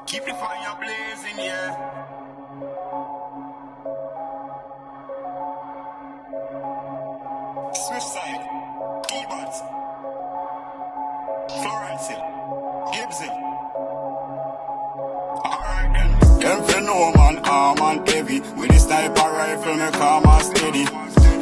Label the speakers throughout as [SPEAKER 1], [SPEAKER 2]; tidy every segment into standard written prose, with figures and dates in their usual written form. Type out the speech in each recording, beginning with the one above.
[SPEAKER 1] Keep the fire blazing, yeah. Swyffsyde, keyboards, Florence, Gibson. Alright then. Them for no man, arm and heavy. With the sniper rifle, me calm and steady.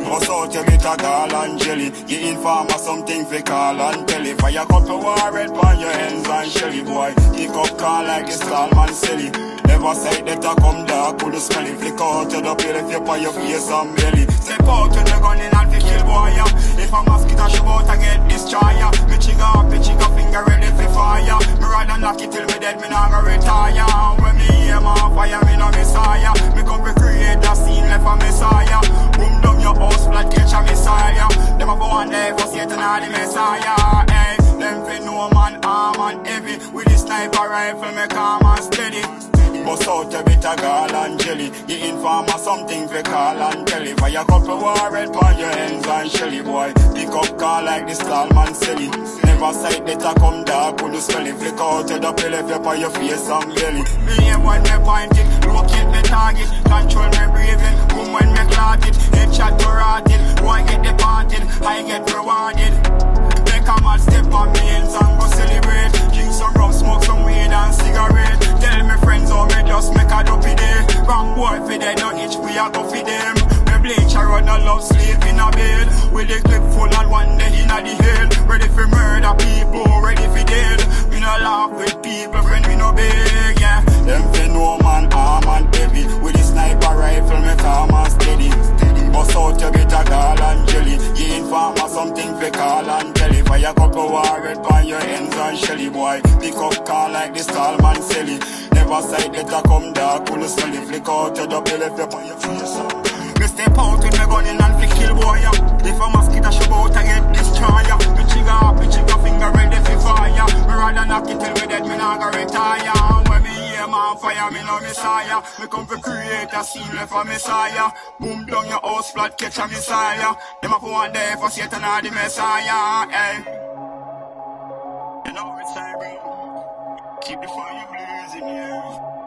[SPEAKER 1] Bust out your bit of gall and jelly. You inform of something for call and tell it. Fire cut the war red on your hands and shelly, boy. Pick up call like the stallman silly. Never say that I come dark, could smell it. Flick out to the pill if you put your face and belly. Step out to the gun in and fi kill boy, yeah. If a mosquito shoot out, I get destroyer. Me chica finger ready for fire. Me rather knock it till me dead, me not gonna retire. When me aim on fire, me no messiah. Me come to create a scene left a messiah. Boom down your house, flat catch a messiah. Them a go on there for Satan or the messiah. Hey, them fi no man, arm and heavy. With the sniper rifle, me calm and steady. Bust out a bit of gall and jelly. You inform of something for call and tell it. Fire cup of war red on your hands and shelly, boy. Pick up call like the stallman silly. Never sight that I come dark, could smell it. Flick out to the pill if you put your face and belly. Me aim when me point it, locate me target. Control me breathing, boom when me clot it. Headshot to rot it, boy get departed, I get rewarded. Make a man step on me hands and go celebrate. Drink some rum, smoke some weed and cigarette. Tell me friends how me just make a dopey day. Wrong boy fi dead, no itch, we a go fi them. Me bleach a run a love sleep in a bed. With the clip full and one day in a the head. Ready fi murder people, ready fi dead. We no laugh with people, friend we no beg, yeah. Them fi no man, arm and heavy. With the sniper rifle, me calm and steady. Bust out your bit of gall and jelly. You inform of something fi call and tell it. Fire cup of war red on your hands and shelly, boy. Pick up call like the stallman silly. Never sight that I come dark, could smell it. Flick out to the pill if you put your face on. Me step out with me gun in and fi kill boy, yeah. If a mosquito shoot out, I get destroyer. Me trigger finger ready for fire. Me rather knock it till me dead, me not gonna retire. When me aim on fire, me no messiah. Me come to create a scene left a messiah. Boom down your house, flat catch a messiah. Them a for one day for Satan or the messiah, hey. You know it's time, bro. Keep the fire blazing, yeah.